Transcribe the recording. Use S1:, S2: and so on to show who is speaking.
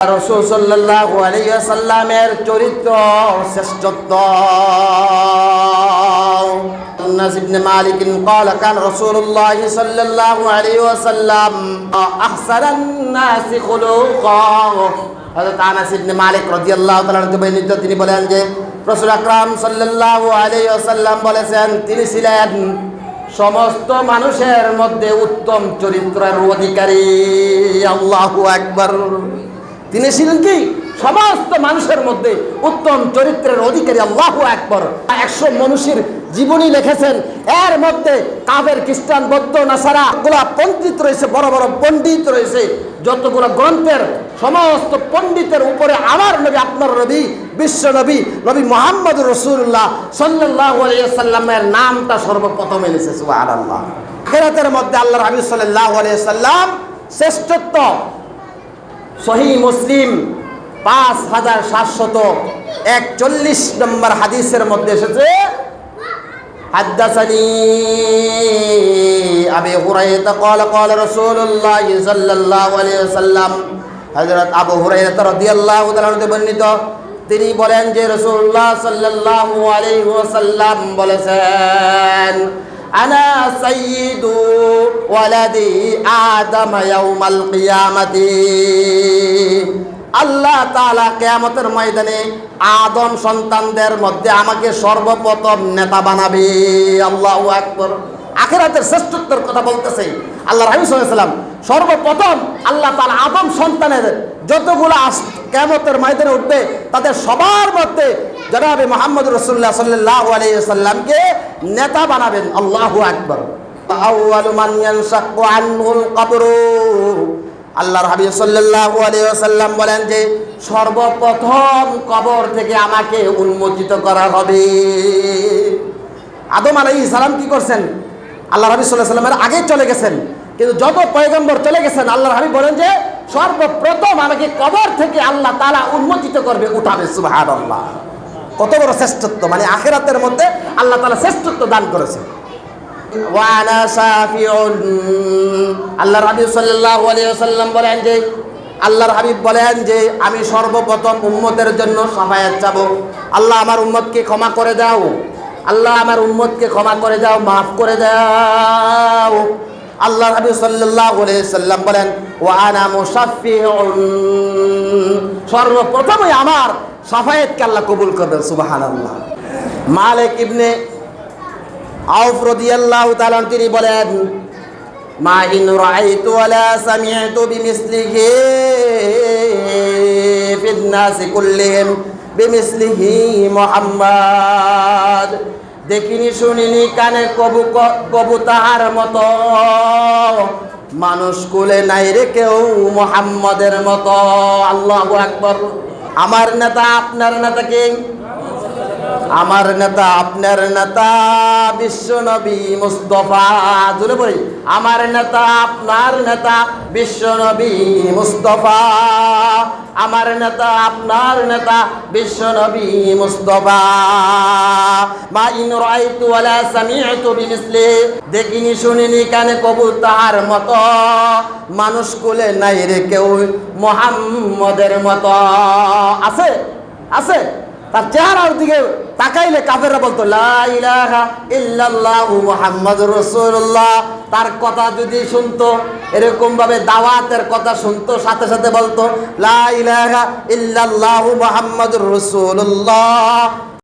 S1: রাসূল সাল্লাল্লাহু আলাইহি ওয়াসাল্লামের চরিত্র শ্রেষ্ঠত্ব। আনাস ইবনে মালিক قال كان رسول الله صلى الله عليه وسلم احسن الناس خلقا। হযরত আনাস ইবনে মালিক রাদিয়াল্লাহু তাআলা বর্ণিত, তিনি বলেন যে রাসূল আকরাম সাল্লাল্লাহু আলাইহি ওয়াসাল্লাম বলেছেন, তিনি ছিলেন সমস্ত মানুষের মধ্যে উত্তম চরিত্রের অধিকারী। আল্লাহু আকবার। তিনি ছিলেন কি? সমস্ত মানুষের মধ্যে উত্তম চরিত্রের অধিকারী। আল্লাহু আকবার। 100 মানুষের জীবনী লিখেছেন, এর মধ্যে কাফের, খ্রিস্টান, বৌদ্ধ, নাসারা গুলা পণ্ডিত রয়েছে, বড় বড় পণ্ডিত রয়েছে। যতগুলো গ্রন্থের সমস্ত পণ্ডিতের উপরে আমার নবী, আপনার নবী, বিশ্ব নবী, নবী মুহাম্মদুর রাসূলুল্লাহ সাল্লাল্লাহু আলাইহি ওয়াসাল্লামের নামটা সর্বপ্রথম এনেছে। সুবহানাল্লাহ। আখিরাতের মধ্যে আল্লাহর হাবিব সাল্লাল্লাহু আলাইহি ওয়াসাল্লাম শ্রেষ্ঠত্ব। সহিহ মুসলিম 5741 নম্বর হাদিসের মধ্যে এসেছে, হাদাসানি আবু হুরায়রা قال قال رسول الله صلى الله عليه وسلم। হযরত আবু হুরায়রা রাদিয়াল্লাহু তাআলা বর্ণিত, তিনি বলেন যে রাসূলুল্লাহ সাল্লাল্লাহু আলাইহি ওয়াসাল্লাম বলেছেন, আনা সাইয়্যিদু ওয়ালাদি আদম ইয়াউমাল কিয়ামাতি। আল্লাহ তাআলা কিয়ামতের ময়দানে আদম সন্তানদের মধ্যে আমাকে সর্বপ্রথম নেতা বানাবে। আল্লাহু আকবার। আখিরাতের শ্রেষ্ঠত্বের কথা বলতেছে আল্লাহর হাবিব সাল্লাল্লাহু আলাইহি ওয়াসাল্লাম। সর্বপ্রথম আল্লাহ তাআলা আদম সন্তানের যতগুলো কিয়ামতের ময়দানে উঠবে তাদের সবার মধ্যে জনাবে মুহাম্মদুর রাসূলুল্লাহ সাল্লাল্লাহু আলাইহি ওয়াসাল্লামকে নেতা বানাবেন। আল্লাহু আকবার। আউয়ালু মান ইয়ানশাক্কু আনহুল কবরু। আল্লাহর হাবিব সাল্লাল্লাহু আলাইহি ওয়াসাল্লাম বলেন যে সর্বপ্রথম কবর থেকে আমাকে উন্মোচিত করা হবে। আদম আলাইহিস সালাম কি করছেন? আল্লাহর হাবিব সাল্লাল্লাহু আলাইহি ওয়াসাল্লামের আগে চলে গেছেন, কিন্তু যত পয়গম্বর চলে গেছেন আল্লাহর হাবিব বলেন যে সর্বপ্রথম আমাকে কবর থেকে আল্লাহ তাআলা উন্মোচিত করবে, উঠাবে। সুবহানাল্লাহ। কত বড় শ্রেষ্ঠত্ব! মানে আখিরাতের মধ্যে আল্লাহ তাআলা শ্রেষ্ঠত্ব দান করেছেন। ওয়ানা শাফিউন। আল্লাহর হাবিব সাল্লাল্লাহু আলাইহি ওয়াসাল্লাম বলেন যে আল্লাহর হাবিব বলেন যে আমি সর্বপ্রথম উম্মতের জন্য শাফায়াত চাবো। আল্লাহ আমার উম্মতকে ক্ষমা করে দাও, আল্লাহ আমার উম্মতকে ক্ষমা করে দাও, মাফ করে দাও। আল্লাহর হাবিব সাল্লাল্লাহু আলাইহি ওয়াসাল্লাম বলেন ওয়ানা মুশাফফিউন। সর্বপ্রথমই আমার শাফায়াতকে আল্লাহ কবুল করবেন। সুবহানাল্লাহ। মালিক ইবনে আউফ রাদিয়াল্লাহু তাআলা তিনি বলেন, মা ইন রাআইতু ওয়ালা সামি'তু বিমিসলিহি ফিন নাসি কুল্লিহিম বিমিসলিহি মুহাম্মদ। দেখিনি, শুনিনি, কানে কবু তাহার মতো মানুষ কুলে নাই রে কেউ মুহাম্মদের মতো। আল্লাহু আকবার। আমার নেতা আপনার নেতা কে? আমার নেতা আপনার নেতা বিশ্ব নবী মুস্তাফা। জোরে বলি, আমার নেতা আপনার নেতা বিশ্ব নবী মুস্তাফা। আমার নেতা আপনার নেতা বিশ্ব নবী মুস্তাফা। মা ইন রাআইতু ওয়ালা সামি'তু বিমিসলি। দেখিনি, শুনিনি, কানে কবু তাহার মতো মানুষ কুলে নাই রে কেউ মুহাম্মদের মতো। আছে? আছে? তার চেহারার দিকে তাকাইলে কাফেররা বলতো লা ইলাহা ইল্লাল্লাহু মুহাম্মাদুর রাসূলুল্লাহ। তার কথা যদি শুনতো, এরকম ভাবে দাওয়াতের কথা শুনতো, সাথে সাথে বলতো লা ইলাহা ইল্লাল্লাহু মুহাম্মাদুর রাসূলুল্লাহ।